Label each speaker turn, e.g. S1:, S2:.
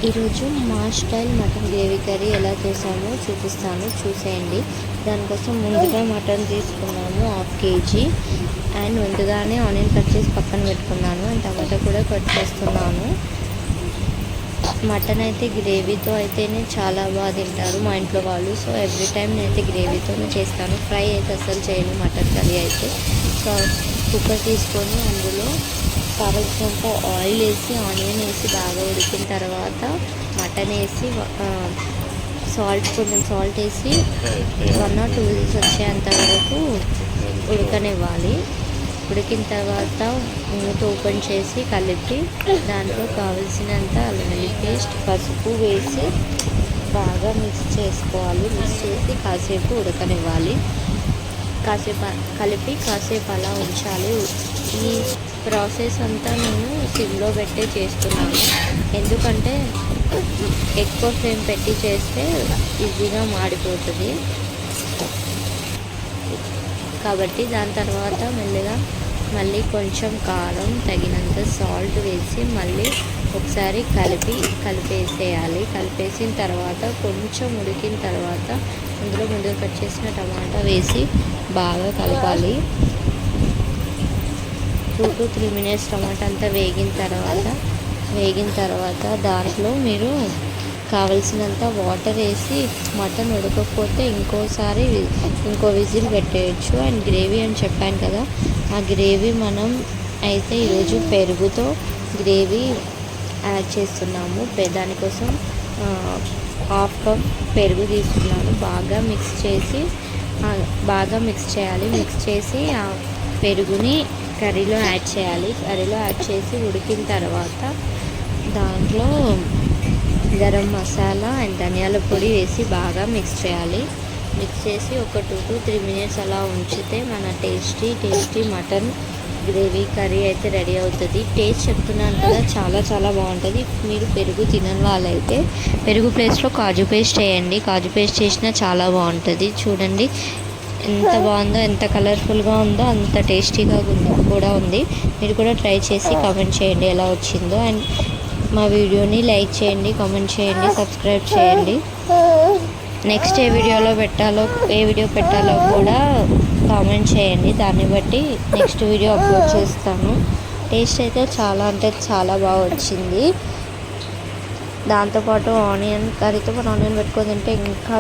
S1: ఈరోజు మా style mutton gravy curry ఎలా చేసామో చూపిస్తాను, చూసేయండి. దానికోసం ముందుగా మటన్ తీసుకున్నాము 1/2 kg అండ్ ముందుగానే ఆనియన్ కట్ చేసి పక్కన పెట్టుకున్నాను అండ్ టమాటా కూడా కట్ చేస్తున్నాను. మటన్ అయితే గ్రేవీతో అయితేనే చాలా బాగా తింటారు మా ఇంట్లో వాళ్ళు. సో ఎవ్రీ టైం నేనైతే గ్రేవీతోనే చేస్తాను, ఫ్రై అయితే అస్సలు చేయను మటన్ కర్రీ అయితే. సో కుక్కర్ తీసుకొని అందులో కావలసినంత ఆయిల్ వేసి ఆనియన్ వేసి బాగా ఉడికిన తర్వాత మటన్ వేసి కొంచెం సాల్ట్ వేసి 1 or 2 విజిల్స్ వచ్చేంత వరకు ఉడకనివ్వాలి. ఉడికిన తర్వాత మూత ఓపెన్ చేసి కలిపి దాంట్లో కావలసినంత అల్లం వెల్లుల్లి పేస్ట్, పసుపు వేసి బాగా మిక్స్ చేసుకోవాలి. మిక్స్ చేసి కాసేపు ఉడకనివ్వాలి. కాసేపు అలా ఉంచాలి. ఈ ప్రాసెస్ అంతా నేను సిమ్లో పెట్టే చేస్తున్నాను, ఎందుకంటే ఎక్కువ ఫ్లేమ్ పెట్టి చేస్తే ఈజీగా మాడిపోతుంది కాబట్టి. దాని తర్వాత మెల్లిగా మళ్ళీ కొంచెం కారం, తగినంత సాల్ట్ వేసి మళ్ళీ ఒకసారి కలిపేసేయాలి. కలిపేసిన తర్వాత కొంచెం ఉడికిన తర్వాత అందులో ముందుగా కట్ చేసిన టమాటా వేసి బాగా కలపాలి. 2 to 3 minutes టమాటా అంతా వేగిన తర్వాత దాంట్లో మీరు కావలసినంత వాటర్ వేసి మటన్ ఉడకకపోతే ఇంకో విజిల్ పెట్టేయచ్చు. అండ్ గ్రేవీ అని చెప్పాను కదా, ఆ గ్రేవీ మనం అయితే ఈరోజు పెరుగుతో గ్రేవీ యాడ్ చేస్తున్నాము. దానికోసం 1/2 cup పెరుగు తీసుకున్నాను. బాగా మిక్స్ చేయాలి. మిక్స్ చేసి ఆ పెరుగుని కర్రీలో యాడ్ చేయాలి. కర్రీలో యాడ్ చేసి ఉడికిన తర్వాత దాంట్లో గరం మసాలా అండ్ ధనియాల పొడి వేసి బాగా మిక్స్ చేయాలి. మిక్స్ చేసి ఒక 2 to 3 minutes అలా ఉంచితే మన టేస్టీ మటన్ గ్రేవీ కర్రీ అయితే రెడీ అవుతుంది. టేస్ట్ చెప్తున్నాను కదా, చాలా బాగుంటుంది. మీరు పెరుగు తినని వాళ్ళైతే పెరుగు ప్లేస్లో కాజు పేస్ట్ వేయండి. కాజు పేస్ట్ చేసినా చాలా బాగుంటుంది. చూడండి ఎంత బాగుందో, ఎంత కలర్ఫుల్గా ఉందో, అంత టేస్టీగా కూడా ఉంది. మీరు కూడా ట్రై చేసి కామెంట్ చేయండి ఎలా వచ్చిందో. అండ్ మా వీడియోని లైక్ చేయండి, కామెంట్ చేయండి, సబ్స్క్రైబ్ చేయండి. నెక్స్ట్ ఏ వీడియో పెట్టాలో కూడా కామెంట్ చేయండి. దాన్ని బట్టి నెక్స్ట్ వీడియో అప్లోడ్ చేస్తాను. టేస్ట్ అయితే చాలా బాగా వచ్చింది. దాంతోపాటు ఆనియన్ కర్రీతో ఆనియన్ పెట్టుకొని తింటే ఇంకా